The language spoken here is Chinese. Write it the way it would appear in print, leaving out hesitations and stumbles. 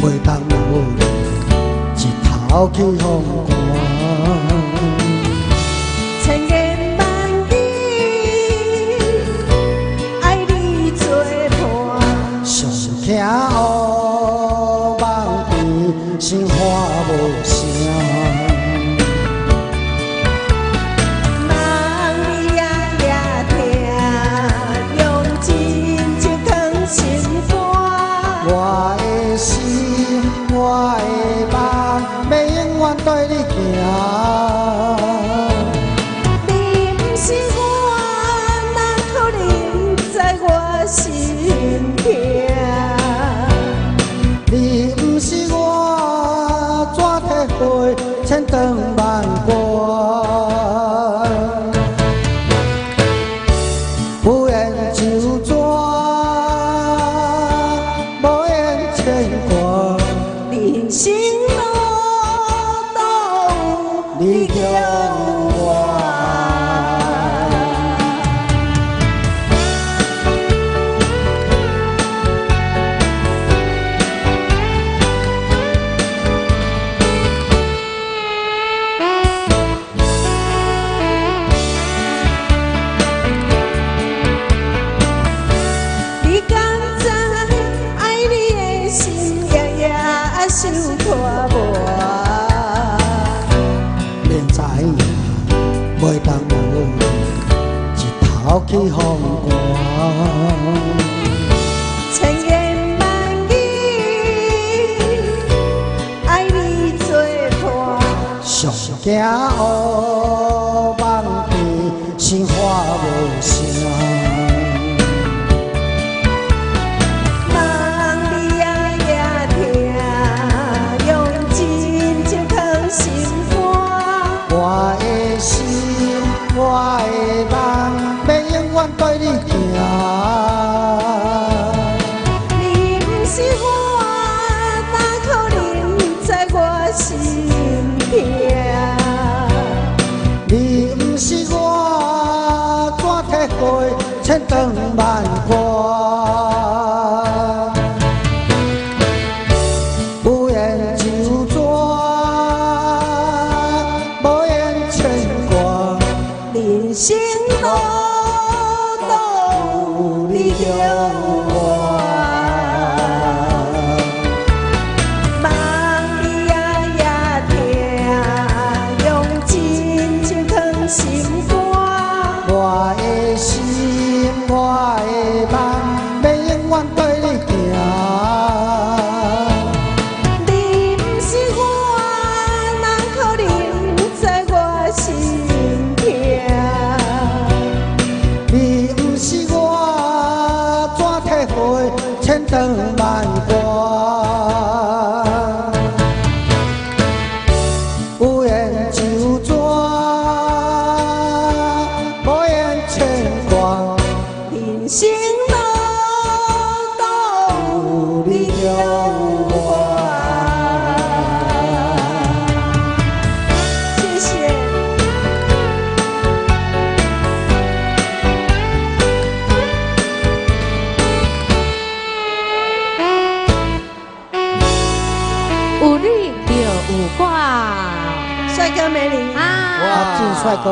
袂当无你，一头去风寒。千言万语爱你作伴，上惊乌梦边心花无声。我的心，我的梦，要永远对你行。你不是我，哪可能在我身边？你不是我，怎体会千长万关？有缘就转。人生路都你叫我。你敢知爱你的心受拖磨，免知影，袂当无你，一头去风寒。千言万语爱你作伴，上惊乌梦边心花无声。我的心，我的梦，要永远对你行。你不是我，哪可能在我身边？你不是我，怎体会千长万关？有缘就转。人生路都你叫我，梦里也听，用真情藏心肝。我的心，我的梦，要永远对你行。你不是我，哪可能在我身边？你不是我，怎体会千长万关？有缘就转，无缘牵挂。人生路都你叫我。谢谢。有你就有我，帅哥美女啊！我真帅哥。